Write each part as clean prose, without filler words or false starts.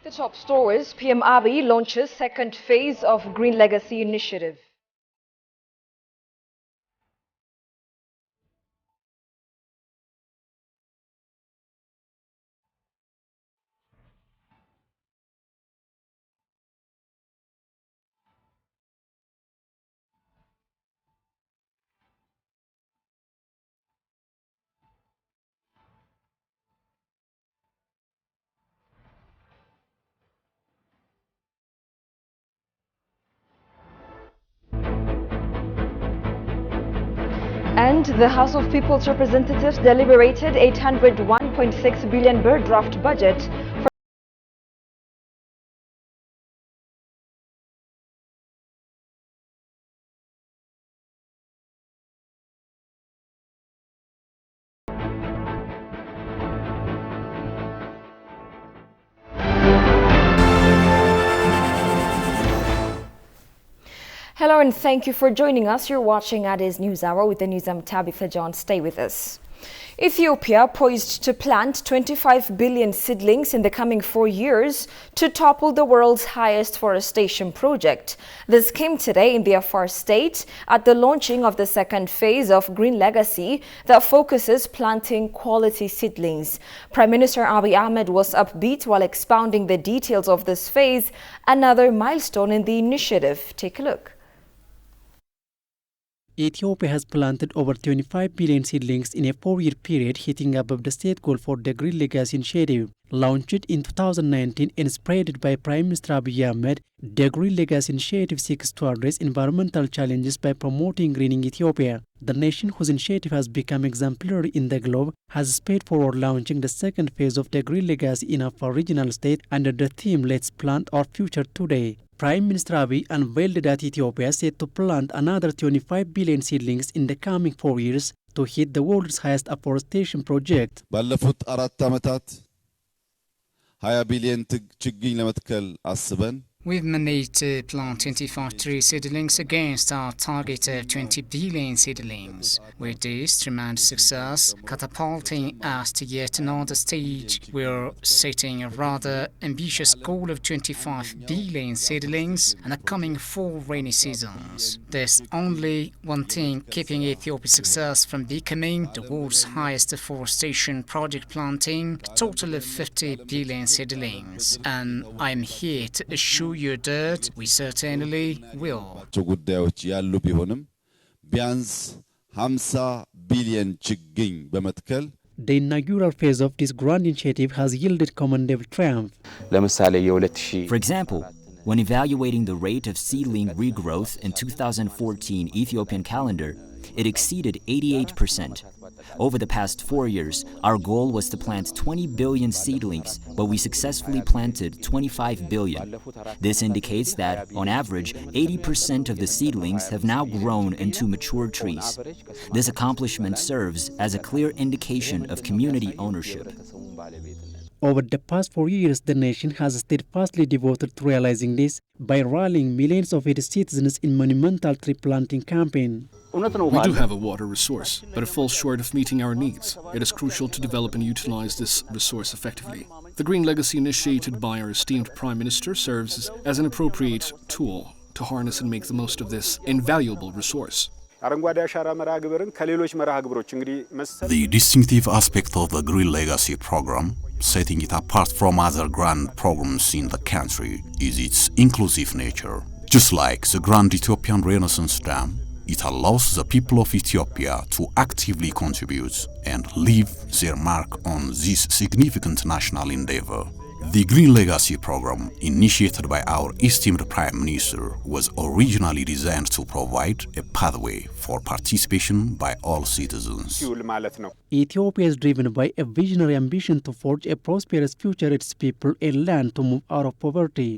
The top stories, PM Abiy launches second phase of Green Legacy Initiative. And the House of People's Representatives deliberated 801.6 billion birr draft budget for Hello and thank you for joining us. You're watching Addis News Hour with the news. I'm Tabitha John. Stay with us. Ethiopia poised to plant 25 billion seedlings in the coming 4 years to topple the world's highest forestation project. This came today in the Afar state at the launching of the second phase of Green Legacy that focuses planting quality seedlings. Prime Minister Abiy Ahmed was upbeat while expounding the details of this phase, another milestone in the initiative. Take a look. Ethiopia has planted over 25 billion seedlings in a 4-year period, hitting above the state goal for the Green Legacy Initiative. Launched in 2019 and spreaded by Prime Minister Abiy Ahmed, the Green Legacy Initiative seeks to address environmental challenges by promoting greening Ethiopia. The nation, whose initiative has become exemplary in the globe, has sped forward launching the second phase of the Green Legacy in Afar regional state under the theme Let's Plant Our Future Today. Prime Minister Abiy unveiled that Ethiopia set to plant another 25 billion seedlings in the coming 4 years to hit the world's highest afforestation project. ባለፉት 4 ዓመታት 20 ቢሊዮን ችግኝ ለመትከል አስበን We've managed to plant 25 tree seedlings against our target of 20 billion seedlings. With this tremendous success, catapulting us to yet another stage, we're setting a rather ambitious goal of 25 billion seedlings in the coming 4 rainy seasons. There's only one thing keeping Ethiopia's success from becoming the world's highest afforestation project, planting a total of 50 billion seedlings. And I'm here to assure you that we certainly will. ጉዳዮች ያሉ ቢሆንም ቢያንስ 50 ቢሊዮን ችግኝ በመትከል The inaugural phase of this grand initiative has yielded commendable triumph. For example, when evaluating the rate of seedling regrowth in 2014 Ethiopian calendar, it exceeded 88%. Over the past 4 years, our goal was to plant 20 billion seedlings, but we successfully planted 25 billion. This indicates that, on average, 80% of the seedlings have now grown into mature trees. This accomplishment serves as a clear indication of community ownership. Over the past 4 years, the nation has steadfastly devoted to realizing this by rallying millions of its citizens in monumental tree planting campaign. We do have a water resource, but it falls short of meeting our needs. It is crucial to develop and utilize this resource effectively. The Green Legacy initiated by our esteemed Prime Minister serves as an appropriate tool to harness and make the most of this invaluable resource. The distinctive aspect of the Green Legacy program, setting it apart from other grand programs in the country, is its inclusive nature. Just like the Grand Ethiopian Renaissance Dam, it allows the people of Ethiopia to actively contribute and leave their mark on this significant national endeavor. The Green Legacy program, initiated by our esteemed Prime Minister, was originally designed to provide a pathway for participation by all citizens. Ethiopia is driven by a visionary ambition to forge a prosperous future its people and land to move out of poverty.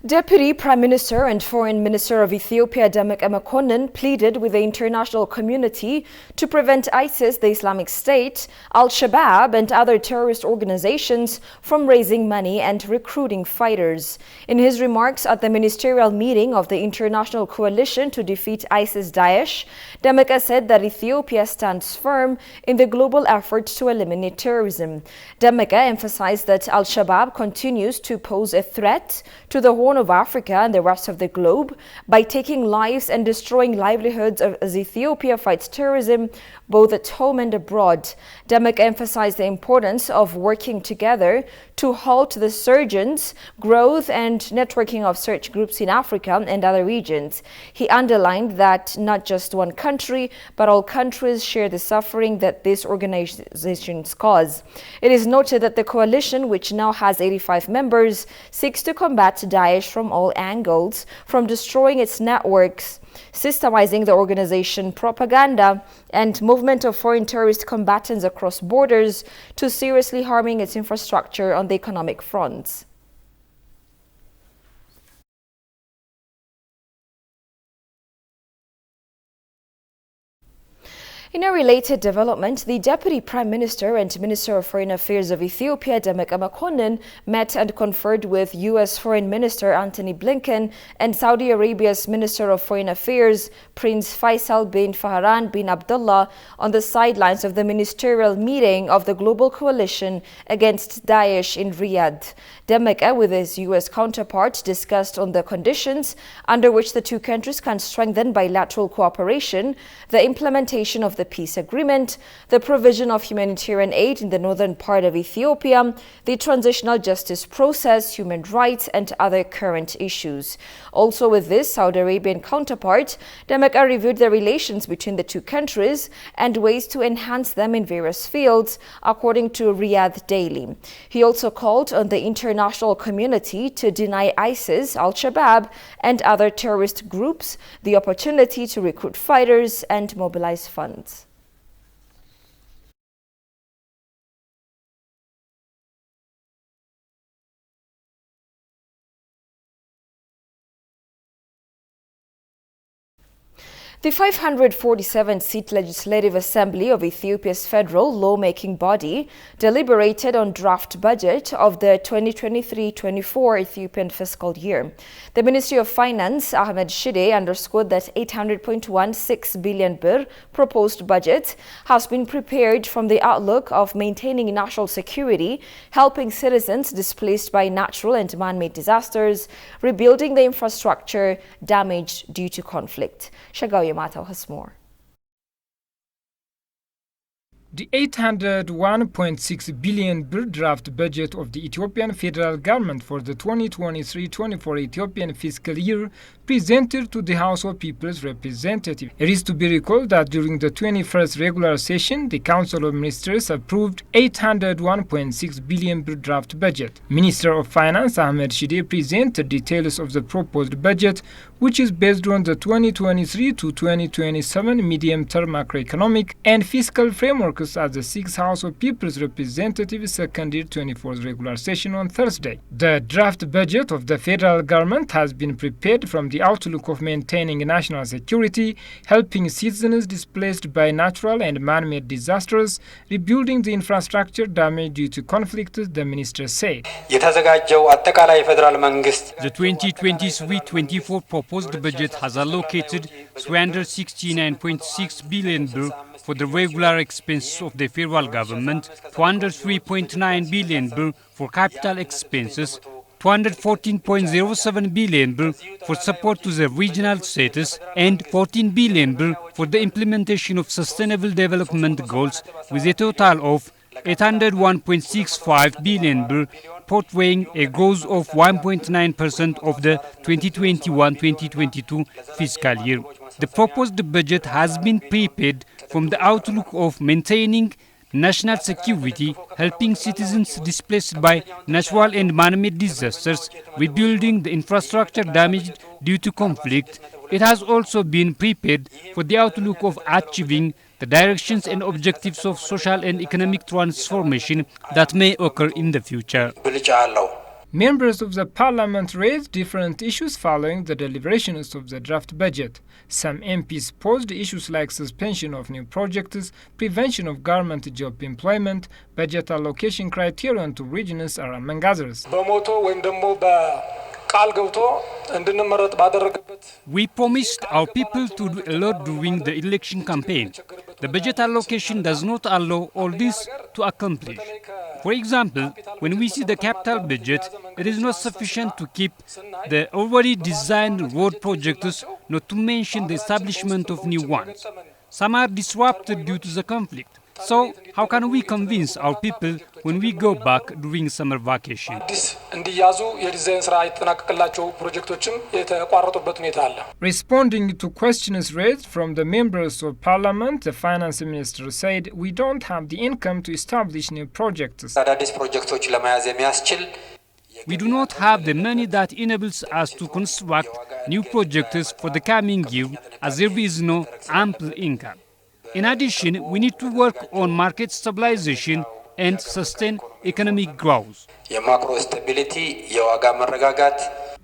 Deputy Prime Minister and Foreign Minister of Ethiopia Demeke Mekonnen pleaded with the international community to prevent ISIS, the Islamic State, Al-Shabaab and other terrorist organizations from raising money and recruiting fighters. In his remarks at the ministerial meeting of the International Coalition to Defeat ISIS-Daesh, Demeke said that Ethiopia stands firm in the global effort to eliminate terrorism. Demeke emphasized that Al-Shabaab continues to pose a threat to the Horn of Africa and the rest of the globe by taking lives and destroying livelihoods as Ethiopia fights terrorism both at home and abroad. Demeke emphasized the importance of working together to halt the surgence, growth and networking of such groups in Africa and other regions. He underlined that not just one country, but all countries share the suffering that these organizations cause. It is noted that the coalition, which now has 85 members, seeks to combat Daesh from all angles, from destroying its networks, systemizing the organization propaganda and movement of foreign terrorist combatants across borders, to seriously harming its infrastructure on the economic fronts. In a related development, the Deputy Prime Minister and Minister of Foreign Affairs of Ethiopia, Demeke Mekonnen, met and conferred with U.S. Foreign Minister Antony Blinken and Saudi Arabia's Minister of Foreign Affairs, Prince Faisal bin Farhan bin Abdullah, on the sidelines of the ministerial meeting of the Global Coalition against Daesh in Riyadh. Demeke, with his U.S. counterpart, discussed on the conditions under which the two countries can strengthen bilateral cooperation, the implementation of the peace agreement, the provision of humanitarian aid in the northern part of Ethiopia, the transitional justice process, human rights, and other current issues. Also with this Saudi Arabian counterpart, Demeke reviewed the relations between the two countries and ways to enhance them in various fields, according to Riyadh Daily. He also called on the international community to deny ISIS, Al-Shabaab, and other terrorist groups the opportunity to recruit fighters and mobilize funds. The 547-seat Legislative Assembly of Ethiopia's federal lawmaking body deliberated on draft budget of the 2023-24 Ethiopian fiscal year. The Ministry of Finance, Ahmed Shide, underscored that 800.16 billion birr proposed budget has been prepared from the outlook of maintaining national security, helping citizens displaced by natural and man-made disasters, rebuilding the infrastructure damaged due to conflict. Shagaw Yamato has more. The 801.6 billion birr draft budget of the Ethiopian federal government for the 2023-24 Ethiopian fiscal year presented to the House of People's Representatives. It is to be recalled that during the 21st regular session, the Council of Ministers approved 801.6 billion birr draft budget. Minister of Finance Ahmed Shide presented details of the proposed budget, which is based on the 2023 to 2027 medium-term macroeconomic and fiscal frameworks at the 6th House of People's Representatives second year 24th regular session on Thursday. The draft budget of the federal government has been prepared from the outlook of maintaining national security, helping citizens displaced by natural and man-made disasters, rebuilding the infrastructure damaged due to conflict, the minister said. The 2023-24 proposed budget has allocated 369.6 billion birr for the regular expenses of the federal government, 203.9 billion birr for capital expenses, 214.07 billion birr for support to the regional status, and 14 billion birr for the implementation of sustainable development goals, with a total of 801.65 billion birr, portraying a growth of 1.9% of the 2021-2022 fiscal year. The proposed budget has been prepared from the outlook of maintaining national security, helping citizens displaced by natural and man-made disasters, rebuilding the infrastructure damaged due to conflict. It has also been prepared for the outlook of achieving the directions and objectives of social and economic transformation that may occur in the future. Members of the parliament raised different issues following the deliberations of the draft budget. Some MPs posed issues like suspension of new projects, prevention of government job employment, budget allocation criterion to regions are among others. We promised our people to do a lot during the election campaign. The budget allocation does not allow all this to accomplish. For example, when we see the capital budget, it is not sufficient to keep the already designed road projects, not to mention the establishment of new ones. Some are disrupted due to the conflict. So, how can we convince our people when we go back during summer vacation? Responding to questions raised from the members of parliament, the finance minister said, "We don't have the income to establish new projects. We do not have the money that enables us to construct new projects for the coming year, as there is no ample income. In addition, we need to work on market stabilization and sustain economic growth."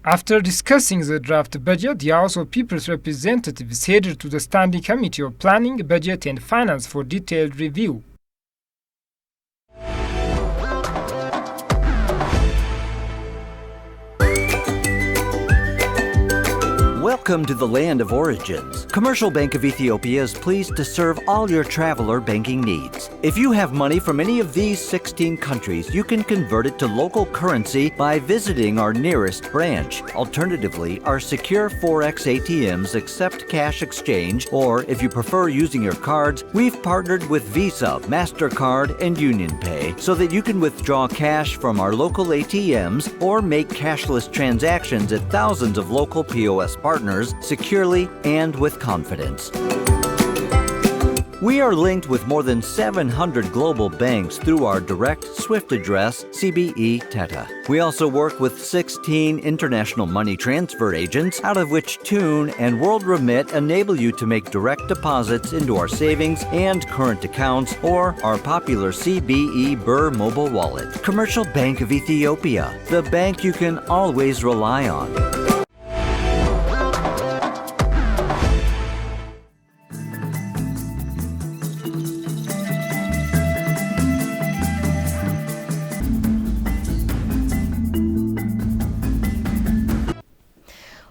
After discussing the draft budget, the House of People's Representatives headed to the Standing Committee of Planning, Budget and Finance for detailed review. Welcome to the land of origins. Commercial Bank of Ethiopia is pleased to serve all your traveler banking needs. If you have money from any of these 16 countries, you can convert it to local currency by visiting our nearest branch. Alternatively, our secure Forex ATMs accept cash exchange, or if you prefer using your cards, we've partnered with Visa, MasterCard, and UnionPay so that you can withdraw cash from our local ATMs or make cashless transactions at thousands of local POS partners securely and with confidence. We are linked with more than 700 global banks through our direct SWIFT address, CBE Teta. We also work with 16 international money transfer agents, out of which Tune and World Remit enable you to make direct deposits into our savings and current accounts or our popular CBE Burr mobile wallet. Commercial Bank of Ethiopia, the bank you can always rely on.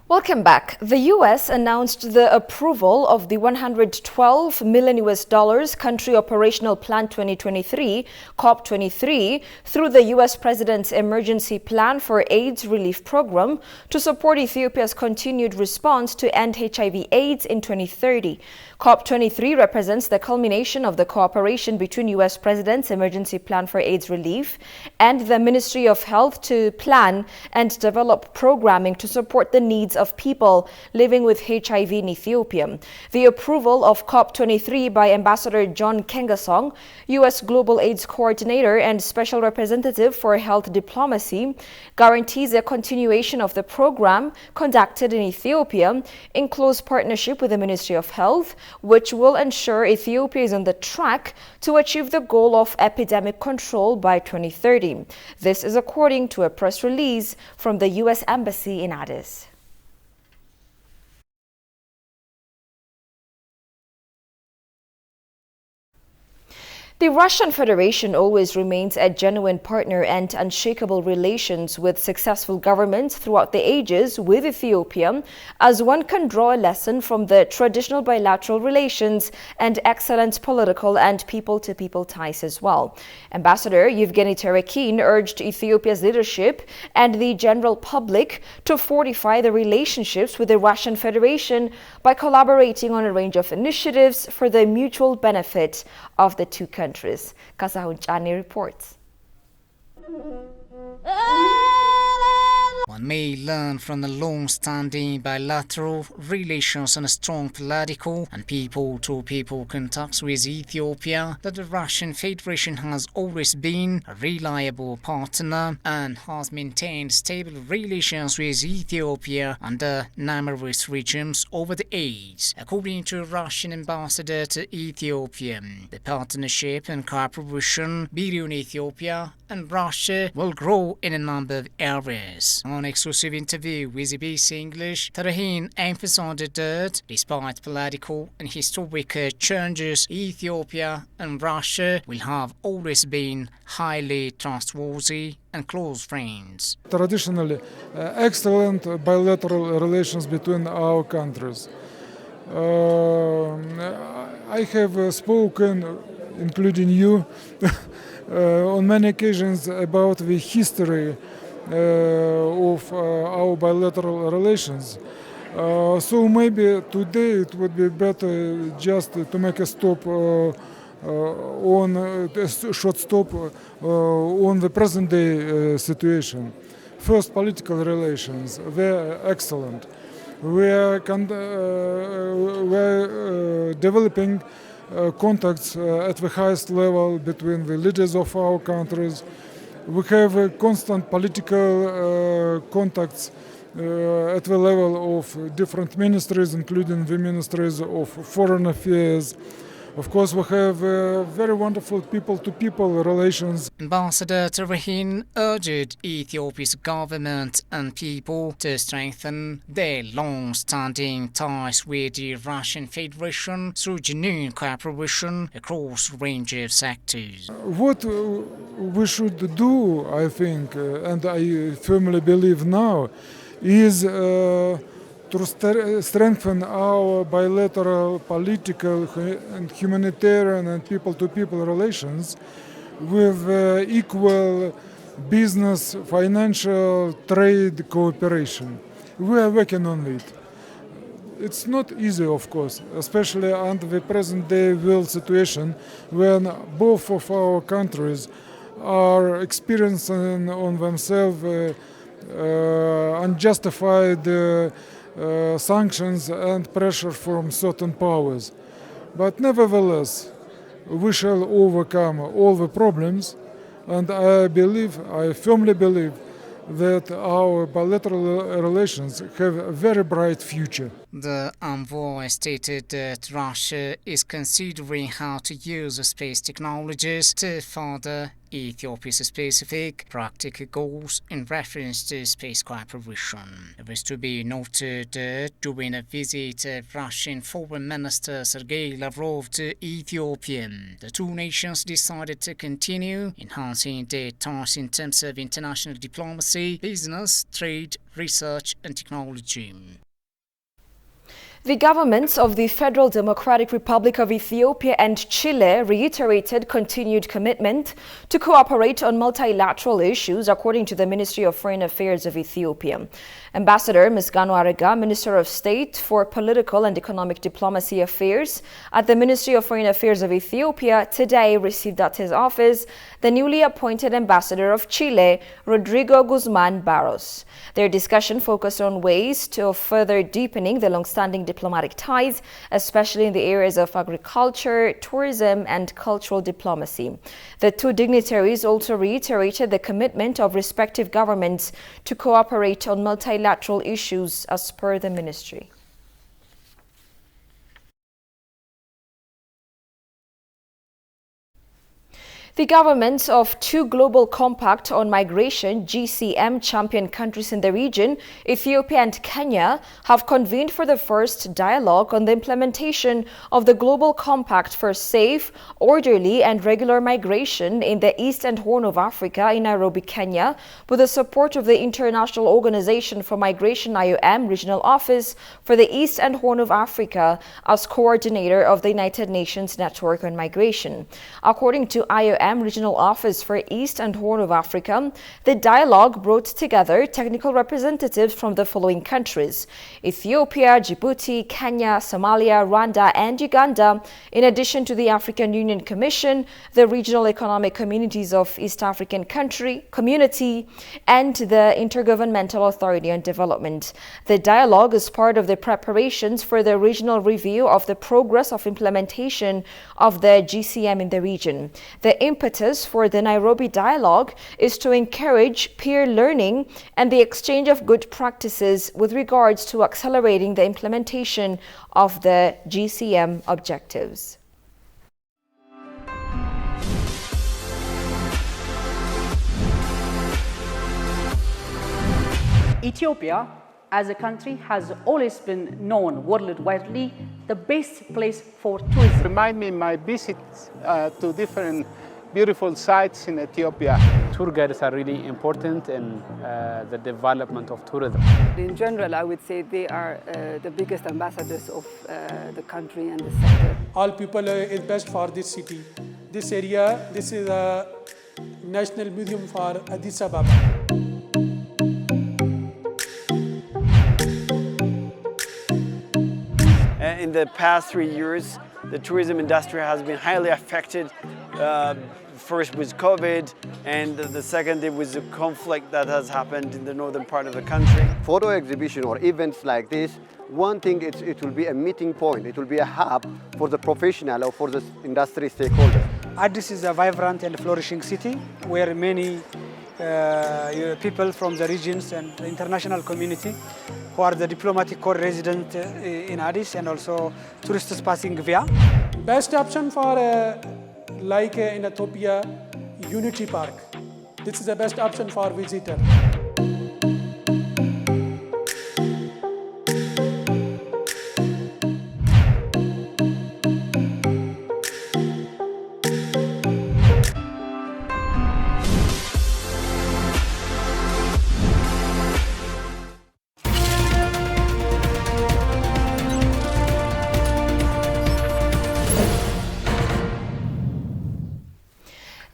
Welcome back. The U.S. announced the approval of the $112 million Country Operational Plan 2023, COP23, through the U.S. President's Emergency Plan for AIDS Relief Program to support Ethiopia's continued response to end HIV/AIDS in 2030. COP23 represents the culmination of the cooperation between U.S. President's Emergency Plan for AIDS Relief and the Ministry of Health to plan and develop programming to support the needs of people living with HIV in Ethiopia. The approval of COP23 by Ambassador John Kengasong, U.S. Global AIDS Coordinator and Special Representative for Health Diplomacy, guarantees a continuation of the program conducted in Ethiopia in close partnership with the Ministry of Health, which will ensure Ethiopia is on the track to achieve the goal of epidemic control by 2030. This is according to a press release from the U.S. Embassy in Addis. The Russian Federation always remains a genuine partner and unshakable relations with successful governments throughout the ages with Ethiopia, as one can draw a lesson from the traditional bilateral relations and excellent political and people-to-people ties as well. Ambassador Yevgeny Terekin urged Ethiopia's leadership and the general public to fortify the relationships with the Russian Federation by collaborating on a range of initiatives for the mutual benefit of the two countries. Kasahun Chani reports. may learn from the long-standing bilateral relations and strong political and people-to-people contacts with Ethiopia that the Russian Federation has always been a reliable partner and has maintained stable relations with Ethiopia under numerous regimes over the age. According to Russian ambassador to Ethiopia, the partnership and cooperation between Ethiopia and Russia will grow in a number of areas. On an exclusive interview with BBC English, Tarahin emphasized that despite political and historic changes, Ethiopia and Russia will have always been highly trustworthy and close friends. Traditionally, excellent bilateral relations between our countries. I have spoken, including you, on many occasions about the history of our bilateral relations. So maybe today it would be better just to make a stop on a short stop on the present day situation. First, political relations, they're excellent. We're developing contacts at the highest level between the leaders of our countries. We have constant political contacts at the level of different ministries, including the ministries of foreign affairs. Of course, we have very wonderful people-to-people relations. Ambassador Tarahin urged Ethiopia's government and people to strengthen their long-standing ties with the Russian Federation through genuine cooperation across a range of sectors. What we should do, I think, and I firmly believe now, is to strengthen our bilateral political and humanitarian and people-to-people relations with equal business, financial, trade cooperation. We are working on it. It's not easy, of course, especially under the present-day world situation when both of our countries are experiencing on themselves unjustified sanctions and pressure from certain powers. But nevertheless, we shall overcome all the problems, and I firmly believe that our bilateral relations have a very bright future. The envoy stated that Russia is considering how to use space technologies to further Ethiopia's specific practical goals in reference to space cooperation. It was to be noted that during a visit of Russian Foreign Minister Sergei Lavrov to Ethiopia, the two nations decided to continue enhancing their ties in terms of international diplomacy, business, trade, research and technology. The governments of the Federal Democratic Republic of Ethiopia and Chile reiterated continued commitment to cooperate on multilateral issues, according to the Ministry of Foreign Affairs of Ethiopia. Ambassador Misganu Arega, Minister of State for Political and Economic Diplomacy Affairs at the Ministry of Foreign Affairs of Ethiopia, today received at his office the newly appointed Ambassador of Chile, Rodrigo Guzman Barros. Their discussion focused on ways to further deepening the long-standing diplomatic ties, especially in the areas of agriculture, tourism, and cultural diplomacy. The two dignitaries also reiterated the commitment of respective governments to cooperate on multilateral issues as per the ministry. The governments of two Global Compact on Migration (GCM) champion countries in the region, Ethiopia and Kenya, have convened for the first dialogue on the implementation of the Global Compact for safe, orderly and regular migration in the East and Horn of Africa in Nairobi, Kenya, with the support of the International Organization for Migration (IOM) Regional Office for the East and Horn of Africa as coordinator of the United Nations Network on Migration. According to IOM, IOM Regional Office for East and Horn of Africa, the dialogue brought together technical representatives from the following countries: Ethiopia, Djibouti, Kenya, Somalia, Rwanda, and Uganda, in addition to the African Union Commission, the Regional Economic Communities of East African Community, and the Intergovernmental Authority on Development. The dialogue is part of the preparations for the regional review of the progress of implementation of the GCM in the region. The impetus for the Nairobi dialogue is to encourage peer learning and the exchange of good practices with regards to accelerating the implementation of the GCM objectives. Ethiopia, as a country, has always been known worldwide the best place for tourism. Remind me my visits to different beautiful sites in Ethiopia. Tour guides are really important in the development of tourism. In general, I would say they are the biggest ambassadors of the country and the sector. All people is best for this city. This area, this is a national museum for Addis Ababa. In the past 3 years, the tourism industry has been highly affected, first with COVID, and the second with the conflict that has happened in the northern part of the country. Photo exhibition or events like this, one thing, it will be a meeting point, it will be a hub for the professional or for the industry stakeholders. Addis is a vibrant and flourishing city where many people from the regions and the international community who are the diplomatic corps resident in Addis and also tourists passing via. Best option for like in Ethiopia, Unity Park. This is the best option for visitor.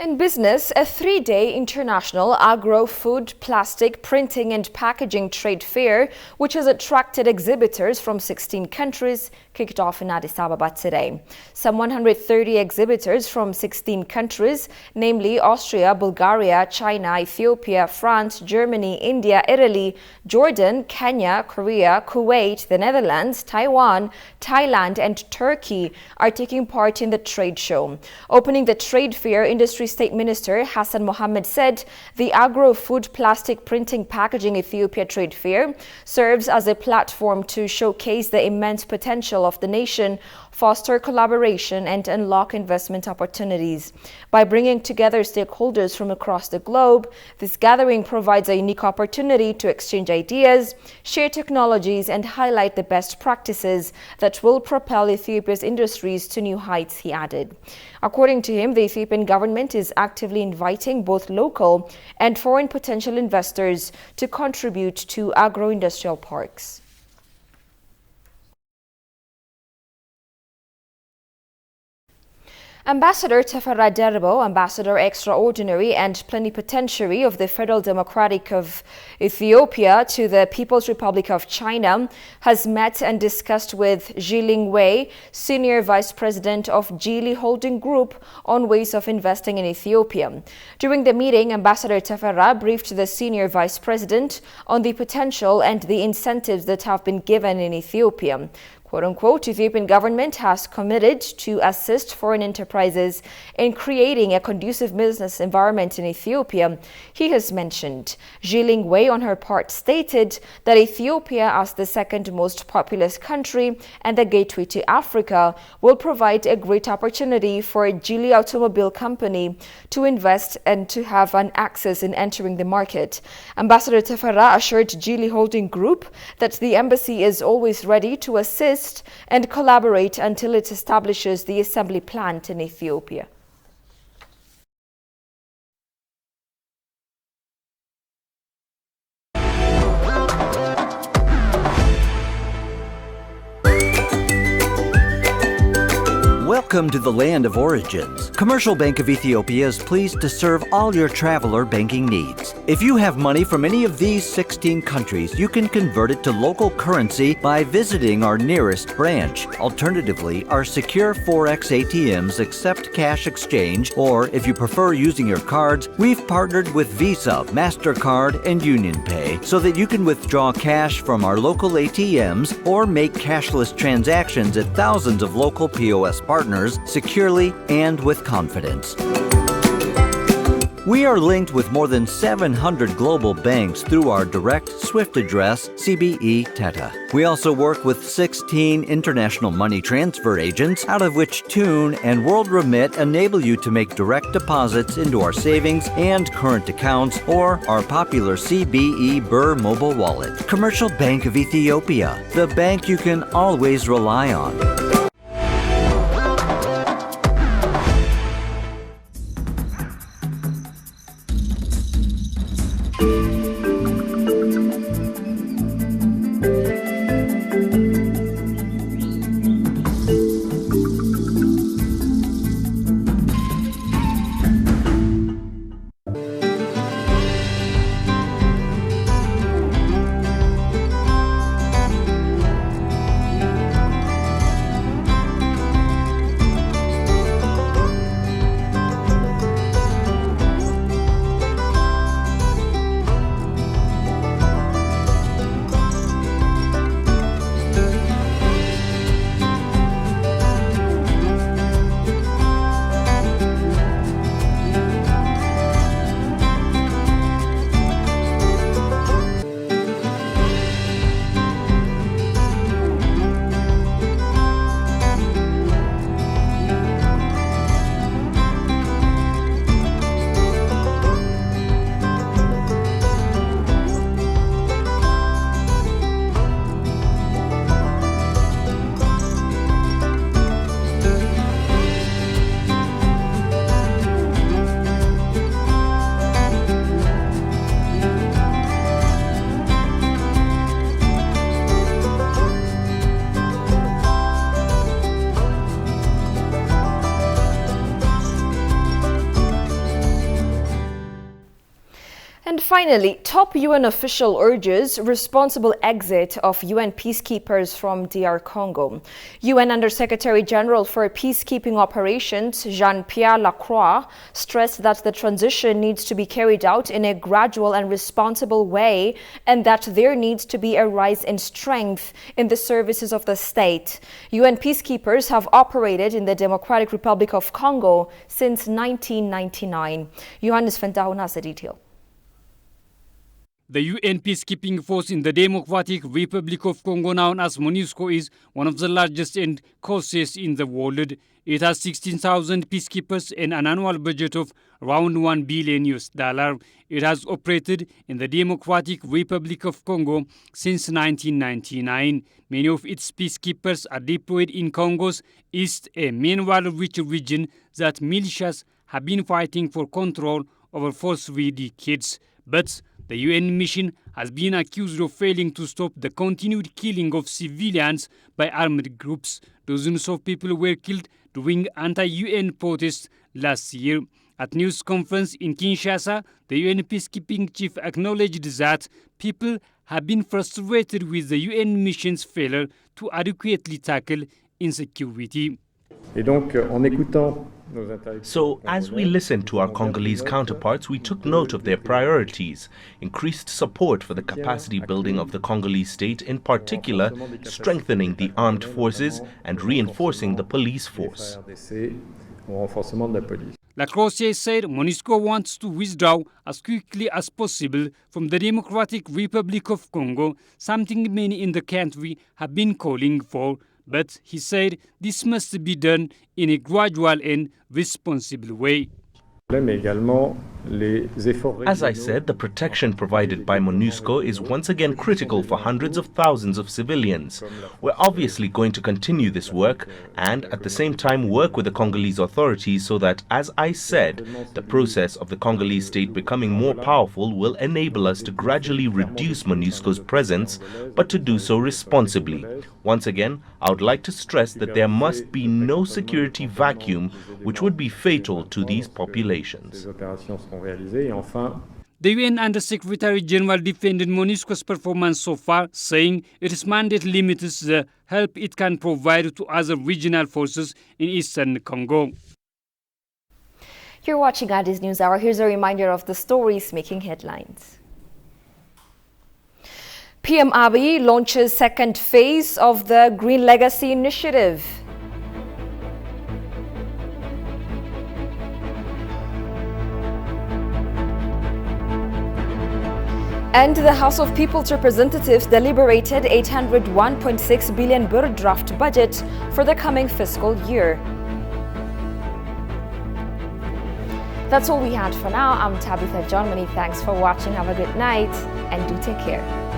In business, a 3-day international agro-food, plastic, printing and packaging trade fair, which has attracted exhibitors from 16 countries, kicked off in Addis Ababa today. Some 130 exhibitors from 16 countries, namely Austria, Bulgaria, China, Ethiopia, France, Germany, India, Italy, Jordan, Kenya, Korea, Kuwait, the Netherlands, Taiwan, Thailand and Turkey, are taking part in the trade show. Opening the trade fair, Industry State Minister Hassan Mohammed said the Agro-Food Plastic Printing Packaging Ethiopia Trade Fair serves as a platform to showcase the immense potential of the nation, foster collaboration and unlock investment opportunities. By bringing together stakeholders from across the globe, this gathering provides a unique opportunity to exchange ideas, share technologies and highlight the best practices that will propel Ethiopia's industries to new heights, he added. According to him, the Ethiopian government is actively inviting both local and foreign potential investors to contribute to agro-industrial parks. Ambassador Teferra Derbo, Ambassador Extraordinary and Plenipotentiary of the Federal Democratic of Ethiopia to the People's Republic of China, has met and discussed with Zhiling Wei, Senior Vice President of Geely Holding Group, on ways of investing in Ethiopia. During the meeting, Ambassador Teferra briefed the Senior Vice President on the potential and the incentives that have been given in Ethiopia. Quote-unquote, Ethiopian government has committed to assist foreign enterprises in creating a conducive business environment in Ethiopia, he has mentioned. Zhiling Wei, on her part, stated that Ethiopia, as the second most populous country and the gateway to Africa, will provide a great opportunity for Geely Automobile Company to invest and to have an access in entering the market. Ambassador Teferra assured Geely Holding Group that the embassy is always ready to assist and collaborate until it establishes the assembly plant in Ethiopia. Welcome to the land of origins. Commercial Bank of Ethiopia is pleased to serve all your traveler banking needs. If you have money from any of these 16 countries, you can convert it to local currency by visiting our nearest branch. Alternatively, our secure Forex ATMs accept cash exchange, or if you prefer using your cards, we've partnered with Visa, MasterCard, and UnionPay so that you can withdraw cash from our local ATMs or make cashless transactions at thousands of local POS partners securely and with confidence. We are linked with more than 700 global banks through our direct SWIFT address, CBE Theta. We also work with 16 international money transfer agents, out of which Tune and WorldRemit enable you to make direct deposits into our savings and current accounts or our popular CBE Birr mobile wallet. Commercial Bank of Ethiopia, the bank you can always rely on. And finally, top UN official urges responsible exit of UN peacekeepers from DR Congo. UN Under-Secretary General for Peacekeeping Operations Jean-Pierre Lacroix stressed that the transition needs to be carried out in a gradual and responsible way, and that there needs to be a rise in strength in the services of the state. UN peacekeepers have operated in the Democratic Republic of Congo since 1999. Johannes van Douwen has the detail. The UN peacekeeping force in the Democratic Republic of Congo, known as MONUSCO, is one of the largest and costliest in the world. It has 16,000 peacekeepers and an annual budget of around $1 billion. It has operated in the Democratic Republic of Congo since 1999. Many of its peacekeepers are deployed in Congo's east, a mineral-rich region that militias have been fighting for control over for 3 decades. But the UN mission has been accused of failing to stop the continued killing of civilians by armed groups. Dozens of people were killed during anti-UN protests last year. At news conference in Kinshasa, the UN peacekeeping chief acknowledged that people have been frustrated with the UN mission's failure to adequately tackle insecurity. So, as we listened to our Congolese counterparts, we took note of their priorities, increased support for the capacity building of the Congolese state, in particular, strengthening the armed forces and reinforcing the police force. Lacroix said MONUSCO wants to withdraw as quickly as possible from the Democratic Republic of Congo, something many in the country have been calling for. But he said this must be done in a gradual and responsible way. As I said, the protection provided by MONUSCO is once again critical for hundreds of thousands of civilians. We're obviously going to continue this work and at the same time work with the Congolese authorities so that, as I said, the process of the Congolese state becoming more powerful will enable us to gradually reduce MONUSCO's presence, but to do so responsibly. Once again, I would like to stress that there must be no security vacuum which would be fatal to these populations. The UN Under-Secretary General defended MONUSCO's performance so far, saying its mandate limits the help it can provide to other regional forces in eastern Congo. You're watching Addis News Hour. Here's a reminder of the stories making headlines. PM Abiy launches second phase of the Green Legacy Initiative. And the House of People's Representatives deliberated 801.6 billion birr draft budget for the coming fiscal year. That's all we had for now. I'm Tabitha John. Many thanks for watching. Have a good night and do take care.